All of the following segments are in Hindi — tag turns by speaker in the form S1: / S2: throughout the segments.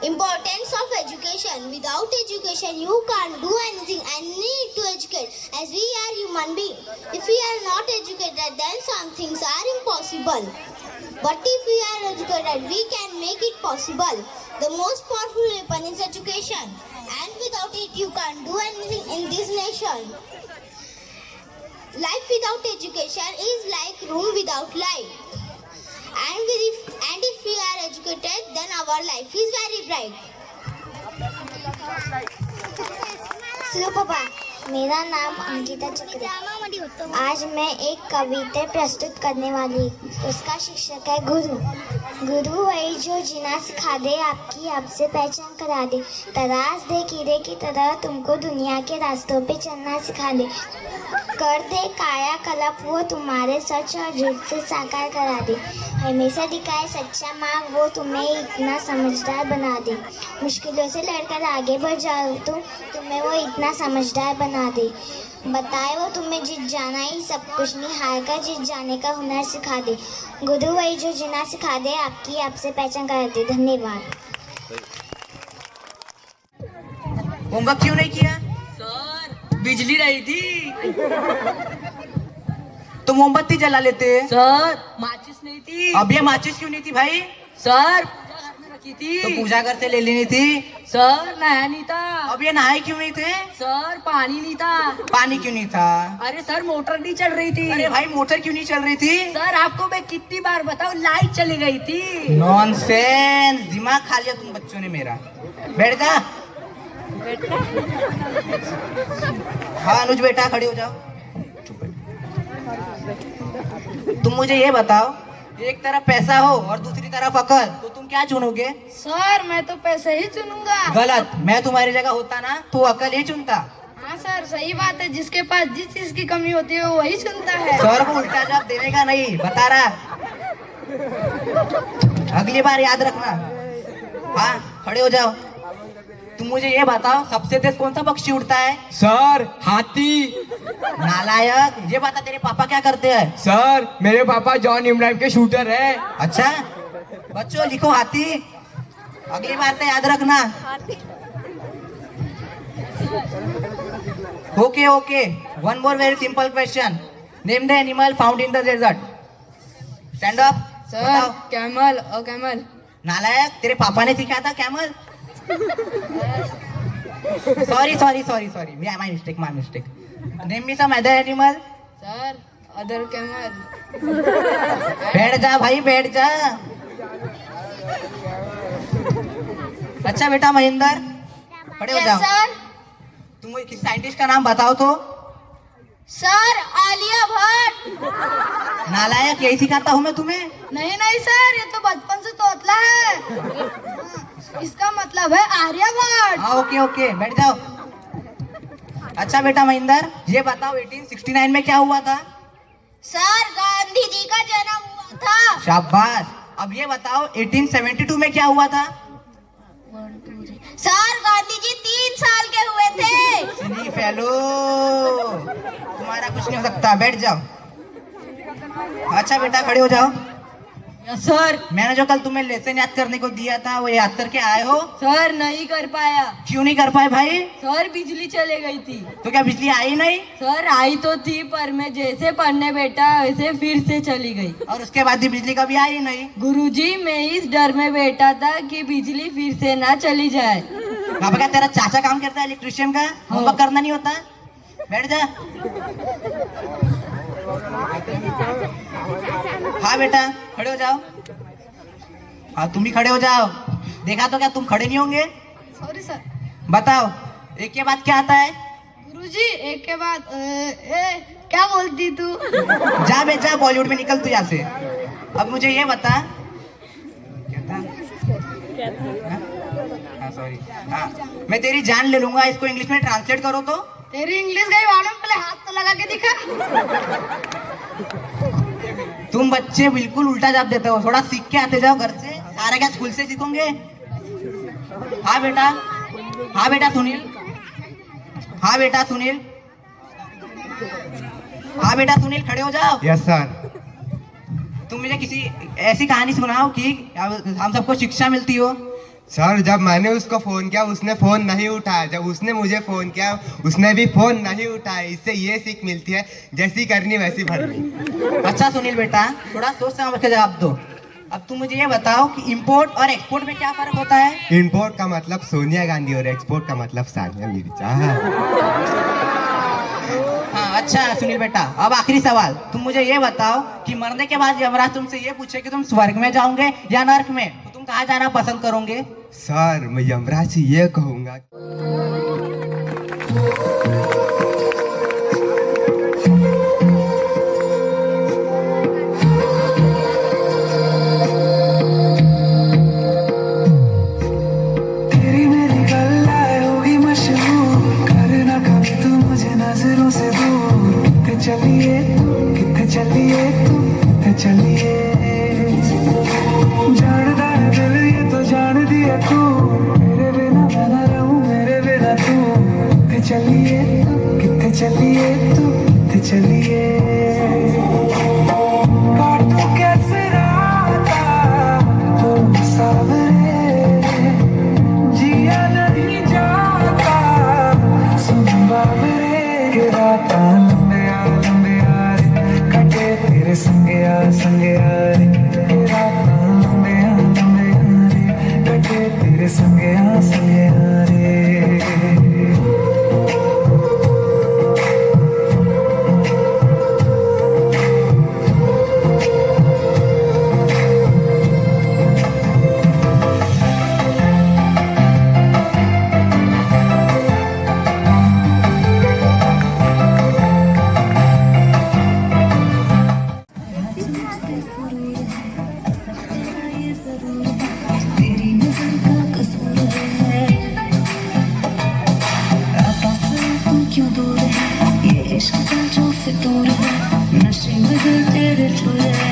S1: Importance of education. Without education, you can't do anything and need to educate as we are human beings. If we are not educated, then some things are impossible. But if we are educated, we can make it possible. The most powerful weapon is education. And without it, you can't do anything in this nation. Life without education is like room without light. And if we are educated, then our life is very bright.
S2: सुनो पापा, मेरा नाम अंकिता चक्र। आज मैं एक कविता प्रस्तुत करने वाली। उसका शीर्षक है गुरु। गुरु वही जो जीना सिखा दे, आपकी आपसे पहचान करा दे, तराश दे कीड़े की तरह तुमको दुनिया के रास्तों पे चलना सिखा दे, कर दे काया कल्प वो तुम्हारे सच और झूठ से साकार करा दे, हमेशा दिखाए सच्चा मार्ग वो तुम्हें इतना समझदार बना दे, मुश्किलों से लड़कर आगे बढ़ जाओ तुम्हें वो इतना समझदार बना दे, बताए वो तुम्हें जीत जाना ही सब कुछ नहीं, हार कर जीत जाने का हुनर सिखा दे, गुरु वही जो जीना सिखा दे, आपकी आपसे पहचान करा दे। धन्यवाद।
S3: होमवर्क क्यों नहीं किया?
S4: सर बिजली रही थी।
S3: तो मोमबत्ती जला लेते।
S4: सर माचिस नहीं थी।
S3: अब ये माचिस क्यों नहीं थी भाई?
S4: सर पूजा घर में रखी थी।
S3: तो पूजा घर से ले लेनी थी।
S4: सर नहाया नहीं था।
S3: अब ये नहाए क्यों नहीं थे?
S4: सर पानी नहीं था।
S3: पानी क्यों नहीं था?
S4: अरे सर मोटर नहीं चल रही थी।
S3: अरे भाई मोटर क्यों नहीं चल रही थी?
S4: सर आपको मैं कितनी बार बताऊं, लाइट चली गई थी।
S3: नॉनसेंस, दिमाग खा लिया तुम बच्चों ने मेरा। बैठ जा। हाँ अनुज बेटा खड़े हो जाओ। तुम मुझे ये बताओ, एक तरफ पैसा हो और दूसरी तरफ अकल, तो तुम क्या चुनोगे?
S4: सर मैं तो पैसे ही चुनूंगा।
S3: गलत, मैं तुम्हारी जगह होता ना तो अकल ही चुनता।
S4: हाँ सर सही बात है, जिसके पास जिस चीज की कमी होती है वो वही चुनता है।
S3: सर को उल्टा जवाब देने का नहीं, बता रहा। अगली बार याद रखना। हाँ खड़े हो जाओ। तुम मुझे ये बताओ, सबसे तेज कौन सा पक्षी उड़ता है?
S5: सर हाथी।
S3: नालायक, ये बता तेरे पापा क्या करते हैं?
S5: सर मेरे पापा जॉन इब्राहिम के शूटर है।
S3: अच्छा बच्चों लिखो हाथी, अगली बार से याद रखना। Okay okay, one more very simple question, name the animal found in the desert. Stand up.
S4: Sir camel और कैमल।
S3: नालायक, तेरे पापा ने सिखाया था camel. Sorry sorry sorry sorry, my mistake. Name me some other animal.
S4: Sir other camel.
S3: बैठ जा भाई बैठ जा। अच्छा बेटा महेंद्र खड़े हो जाओ।
S1: सर।
S3: तुम किस साइंटिस्ट का नाम बताओ तो?
S1: सर आलिया भट्ट।
S3: नालायक, यही सिखाता हूँ मैं तुम्हें।
S4: नहीं सर, ये तो बचपन से तोतला है। इसका मतलब है आर्यभट्ट।
S3: हाँ ओके ओके, बैठ जाओ। अच्छा बेटा महेंद्र, ये बताओ 1869 में क्या हुआ था?
S1: सर गांधी जी का जन्म हुआ था।
S3: शाबाश। अब ये बताओ 1872 में क्या हुआ था?
S1: सर गांधी जी 3 साल के हुए थे।
S3: सिली फेलो, तुम्हारा कुछ नहीं हो सकता, बैठ जाओ। अच्छा बेटा खड़े हो जाओ।
S4: सर
S3: मैंने जो कल तुम्हें लेसन याद करने को दिया था वो याद करके आए हो?
S4: सर नहीं कर पाया।
S3: क्यों नहीं कर पाए भाई?
S4: सर बिजली चले गई थी।
S3: तो क्या बिजली आई नहीं?
S4: सर आई तो थी, पर मैं जैसे पढ़ने बैठा वैसे फिर से चली गई।
S3: और उसके बाद भी बिजली कभी आई नहीं?
S4: गुरुजी मैं इस डर में बैठा था कि बिजली फिर से ना चली जाए।
S3: बाबा क्या तेरा चाचा काम करता है इलेक्ट्रिशियन का? होमवर्क करना नहीं होता? बैठ जा। हाँ बेटा खड़े हो जाओ। हाँ तुम भी खड़े हो जाओ। देखा तो क्या तुम खड़े नहीं होंगे?
S4: Sorry sir.
S3: बताओ एक के बाद क्या आता है?
S4: गुरुजी एक के बाद क्या बोलती तू?
S3: जा बेटा, बॉलीवुड में निकल तू यहाँ से। अब मुझे ये बता, क्या था? हाँ सॉरी। हाँ मैं तेरी जान ले लूंगा, इसको इंग्लिश में ट्रांसलेट करो तो।
S4: तेरी इंग्लिश गई मालूम, पहले हाथ तो लगा के दिखा।
S3: तुम बच्चे बिल्कुल उल्टा जवाब देते हो, थोड़ा सीख के आते जाओ घर से। सारा क्या स्कूल से सीखोगे? हाँ बेटा, हाँ बेटा सुनील, हाँ बेटा सुनील, हाँ बेटा सुनील खड़े हो जाओ।
S5: Yes sir.
S3: तुम मुझे किसी ऐसी कहानी सुनाओ कि हम सबको शिक्षा मिलती हो।
S6: सर जब मैंने उसको फोन किया उसने फोन नहीं उठाया, जब उसने मुझे फोन किया उसने भी फोन नहीं उठाया। इससे ये सीख मिलती है जैसी करनी वैसी भरनी।
S3: अच्छा सुनील बेटा, थोड़ा सोच समझ के जवाब दो। अब तुम मुझे ये बताओ कि इंपोर्ट और एक्सपोर्ट में क्या फर्क होता है?
S6: इंपोर्ट का मतलब सोनिया गांधी और एक्सपोर्ट का मतलब सानिया मिर्जा।
S3: हाँ अच्छा सुनील बेटा, अब आखिरी सवाल, तुम मुझे ये बताओ कि मरने के बाद यमराज तुमसे ये पूछे कि तुम स्वर्ग में जाओगे या नर्क में, तो तुम कहाँ जाना पसंद करोगे?
S6: सर मैं यमराज से ये कहूंगा
S7: तेरी मेरी गल्लाएं होगी मशहूर, करना कभी तू मुझे नजरों से दूर। कितने चलिए कितने चलिए कितने चलिए, जानदा है दिल ये तो जान दिया तू, मेरे बिना मैं ना रहूं मेरे बिना तू। कितने चलिए कितने चलिए कितने चलिए, काटूं कैसे राता हो सावरे, जिया नहीं जाता सुन बाबरे के राता लंबे आ रे, कटे तेरे संगे आ रे, के राता लंबे आ रे, कटे तेरे संगे आ रे। तेरी नजर का कसूर है, आपस तू क्यों दूर है, ये इश्क का जो फितूर है, नशे में दिल तेरे चूर है।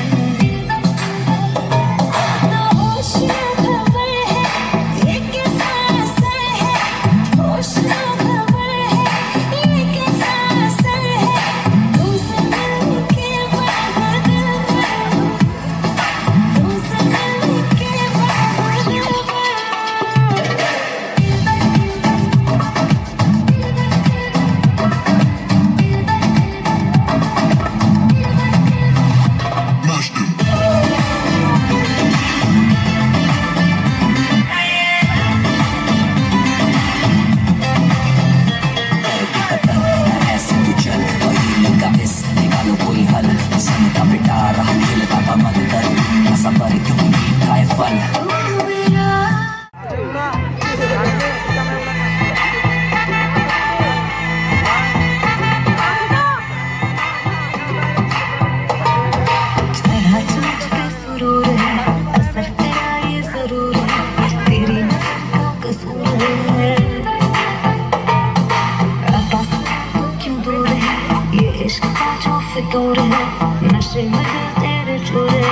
S7: नशे में तेरे छोरे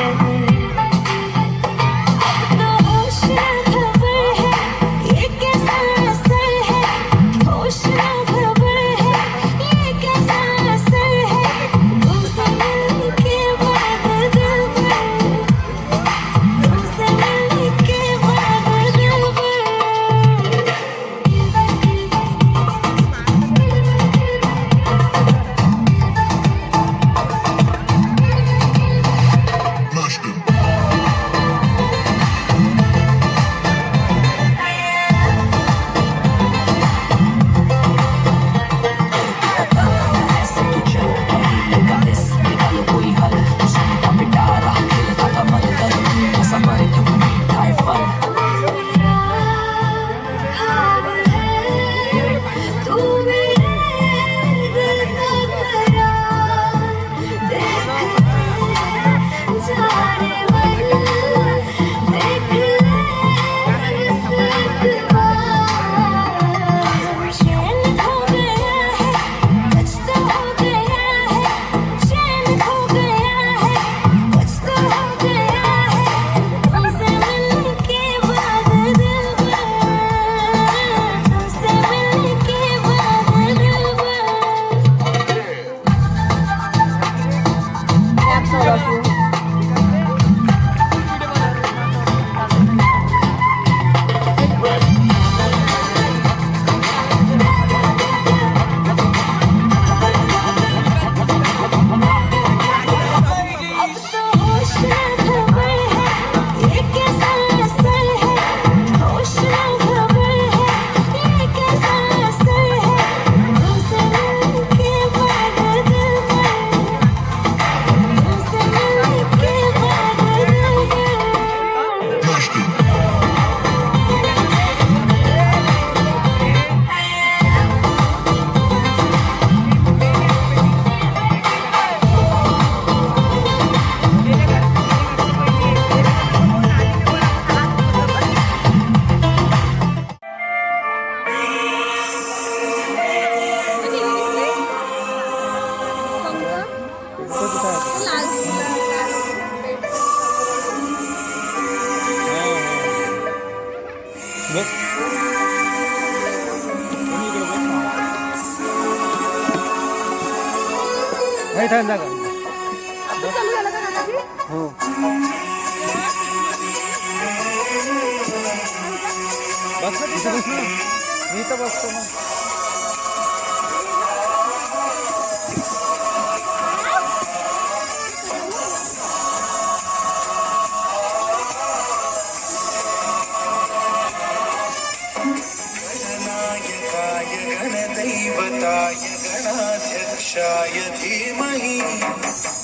S7: गणनायकाय गणदैवताय गणाध्यक्षाय धीमहि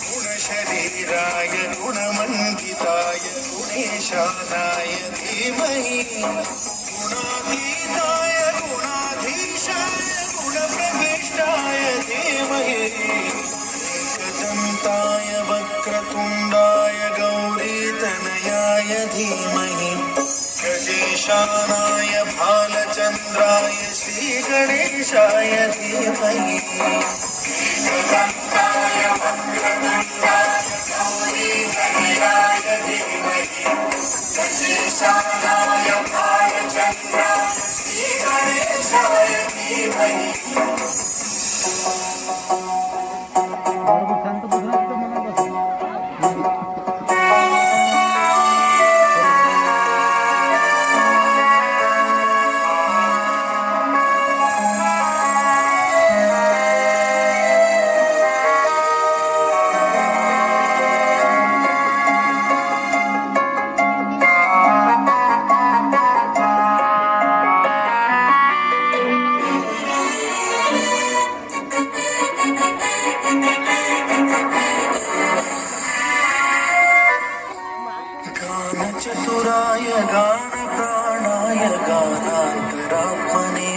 S7: गुणशरीराय गुणमण्डिताय गुणेशानाय धीमहि गुणातीताय गुणाधीशाय गुणप्रविष्टाय धीमहि एकदन्ताय वक्रतुण्डाय गौरीतनयाय धीमहि गजेशानाय भालचन्द्राय श्रीगणेशाय धीमहि एकदन्ताय वक्रतुण्डाय गौरीतनयाय धीमहि गजेशानाय भालचन्द्राय श्रीगणेशाय धीमहि गानचतुराय गानप्राणाय गानान्तरात्मने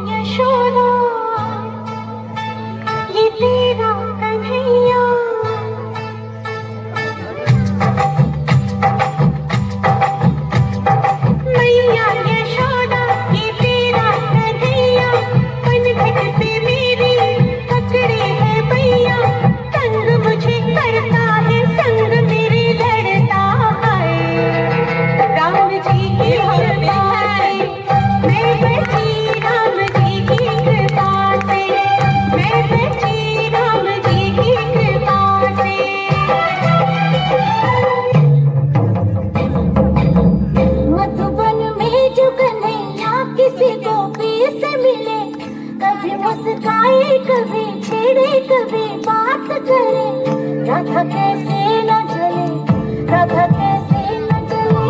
S2: यशोदा ये तेरा कन्हैया कभी बात करे, राधा कैसे न जले, राधा कैसे न जले,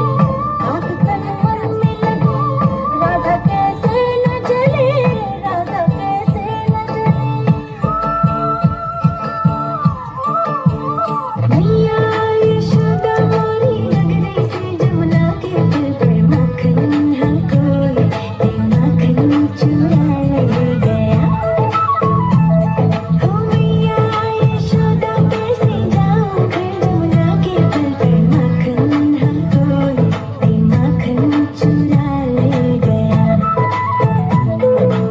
S2: आग तन मन में लगे, राधा कैसे न जले, राधा कैसे न जले। मैया यशोदा मोरी नगरी से जमुना के दिल पर माखन है कोई, ते माखन चुरा ले गया। हो मैया यशोदा कैसे जाऊं फिर जमुना के दिल पर माखन है कोई, ते माखन चुरा ले गया।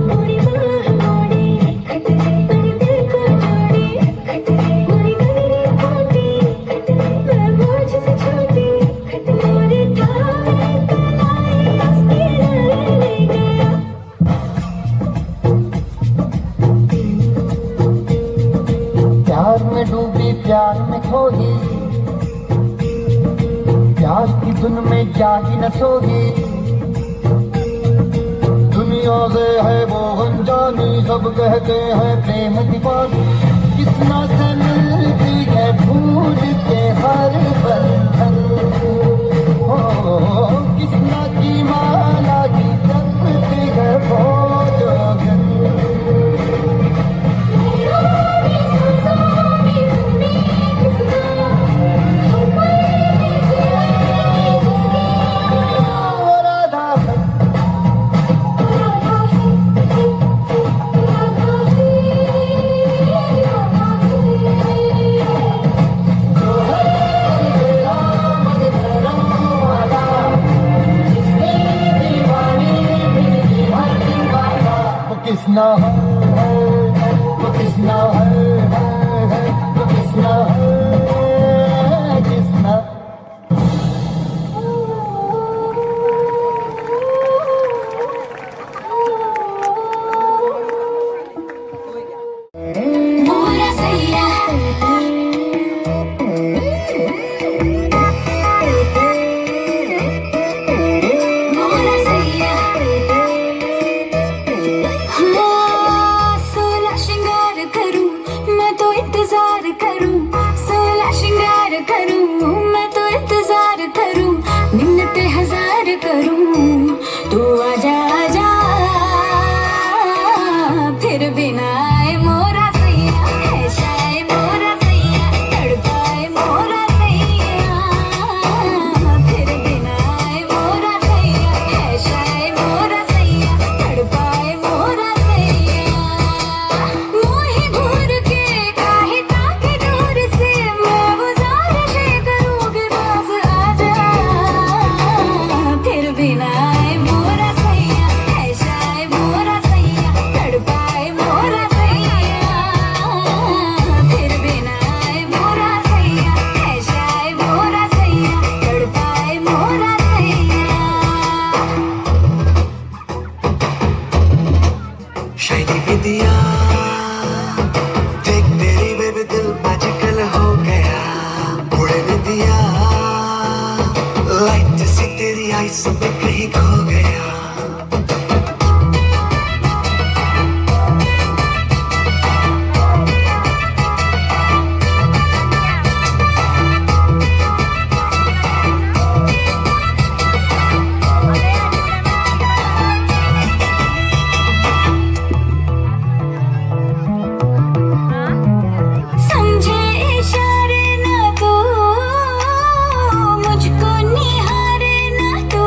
S2: मोरी बाह मोड़ी खटरे, मेरे दिल को जोड़ी खटरे, मोरी गगरी खोटी खटरे, मैं बोझ से छोटी खटरे, मोरे ठावे कलाई उसकी ले गया।
S7: प्यार में डूबी प्यार में खोगी, प्यार की धुन में क्या ही न सोगी। दुनिया से है वो अनजानी, सब कहते हैं प्रेम दीवानी, किसना से मिलती है भूल के हर बंधन। हो किसना की माला की जपती है वो जोगन। किसना है वो किसना है वो किसना है किसना।
S2: मोरा सैया मोरा सैया, हाँ सोलह श्रृंगार करूं मैं तो इंतजार करूं, सोलह श्रृंगार करूं मैं तो इंतजार करूं, मिन्नतें हजार करूं तू आजा आजा, फिर बिना आए मोरा सैया, ऐसा है मोरा सैया, तड़पाए मोरा सैया, फिर बिना आए मोरा सैया, ऐसा है मोरा सैया, तड़पाए मोरा सैया। मोहे घूर के काहे ताके दूर से, मैं गुजारिश करूंगी बस आजा, फिर बिना आए मोरा सैया, ऐसा है मोरा सैया, तड़पाए मोरा सैया, फिर बिना आए मोरा सैया, ऐसा है मोरा सैया, तड़पाए मोरा सैया।
S8: शाइनी बिंदिया देख तेरी बेबी दिल मैजिकल हो गया, उड़े बिंदिया लाइट जैसी तेरी आईज में कहीं खो गया।
S2: समझे इशारे ना तो, मुझको निहारे ना तो,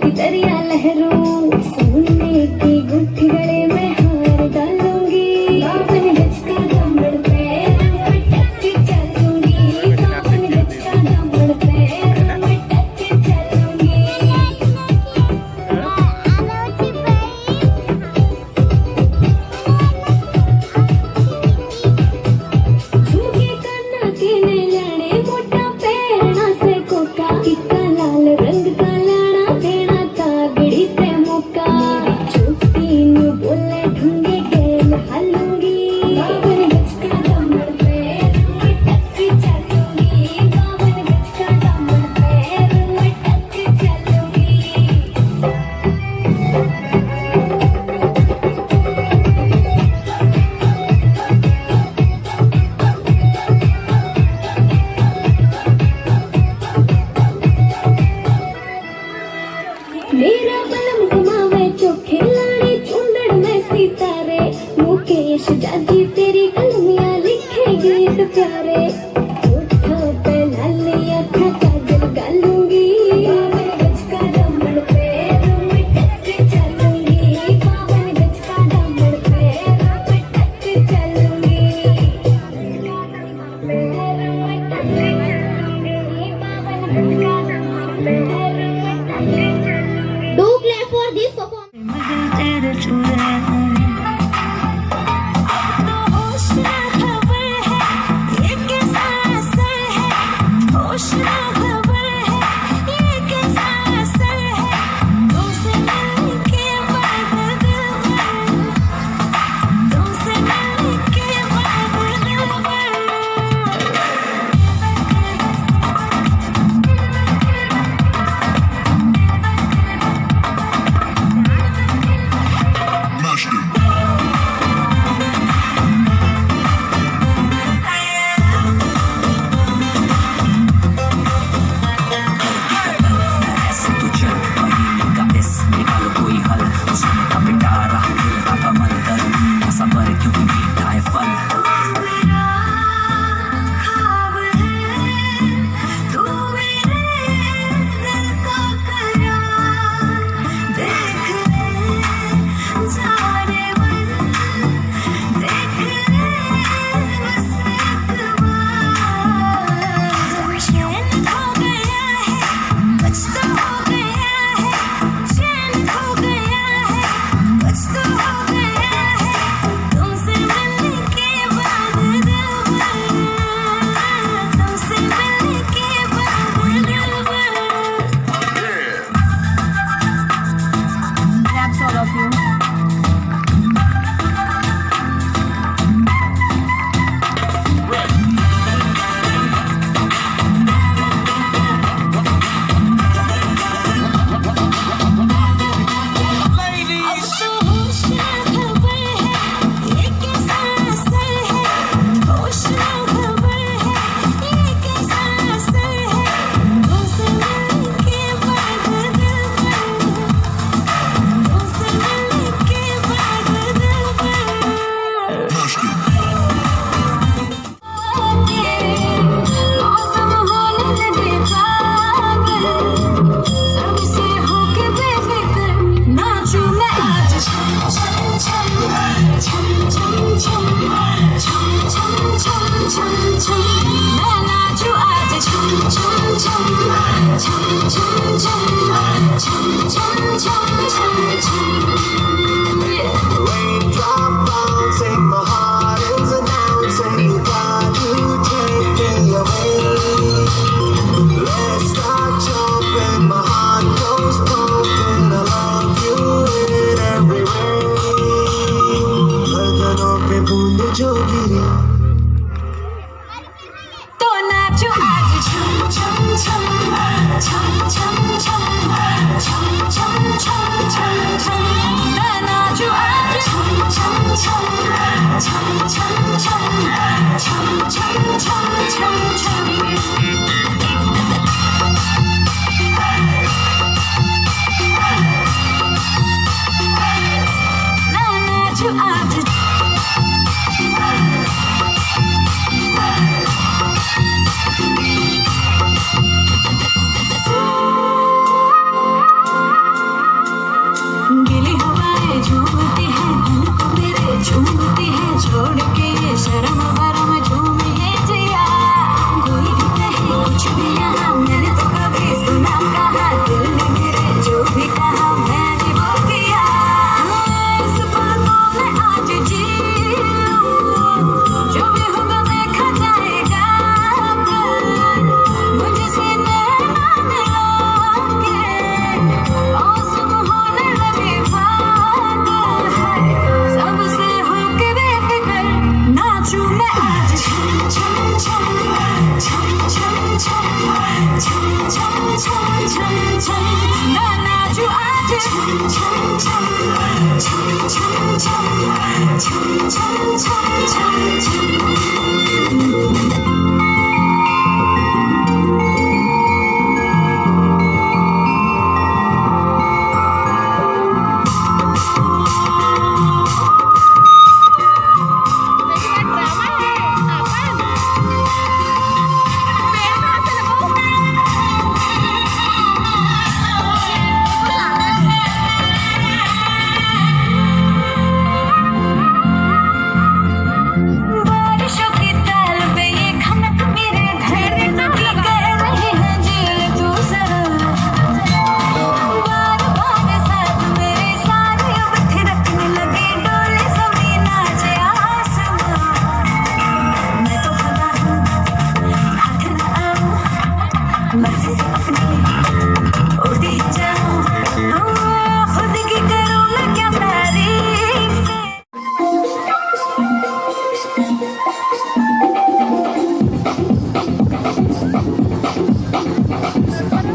S9: की दरिया लहरों सोने की गुत्थी गले में हार डालूंगी 52 गज का दामन पैर में टक के चलूंगी 52 गज का दामन पैर में टक के चलूंगी झुमके काना के ने लाने मोटा पैरना से कोका इक्का लाल रंग का लाना देना तागड़ी ते मौका छोटी नु बोले ढूंगे गेल हालूंगी 52 गज का दामन पैर में टक के चलूंगी 52 गज का दामन पैर में टक के चलूंगी मेरा बलम घुमावे चोखे लाने चुंदड़ में सितारे मुकेश जाजी तेरी कलमियां लिखे गीत प्यारे होठों पे लाली आँखों काजल डालूंगी 52 गज का दामन पैर में टक के चलूंगी 52 गज का दामन पैर में टक के चलूंगी पैर में टक के चलूंगी 52 गज का दामन पैर में टक के चलूंगी
S1: Do clap for this performance.
S8: Master.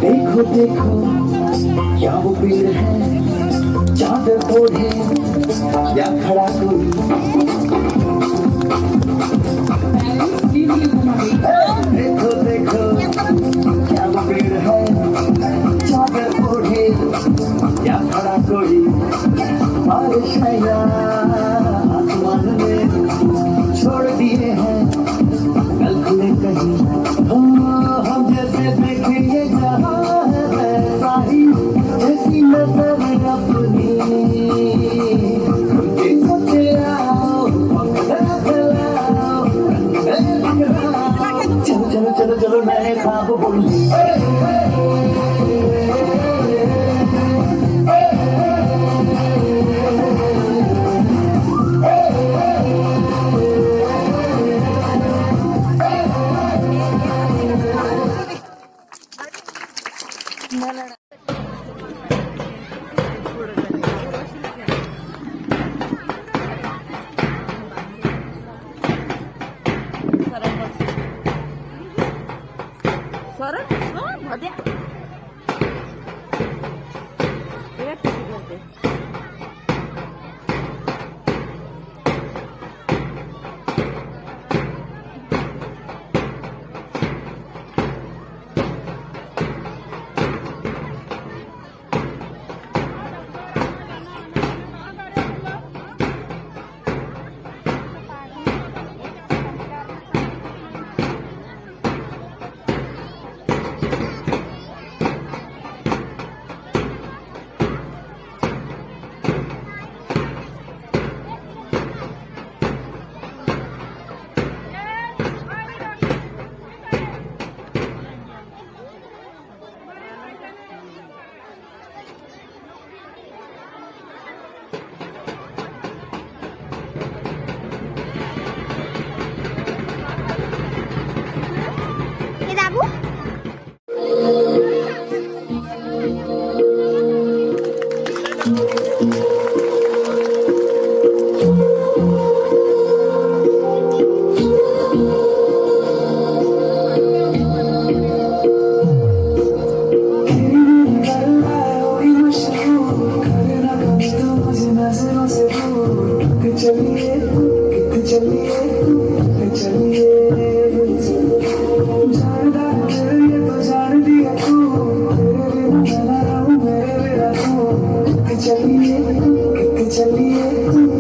S7: देखो देखो क्या वो पेड़ है, चादर ओढ़े या खड़ा कोई। देखो देखो क्या वो पेड़ है, चादर ओढ़े या खड़ा कोई। बारिश नैया आसमान में छोड़ दिए हैं कल खुले कहीं। हम जैसे देखेंगे जहाँ है वैसा ही, जैसी नजर अपनी सोचे आओ, चलो चलो चलो चलो नए ख्वाब बोलिए। चलिए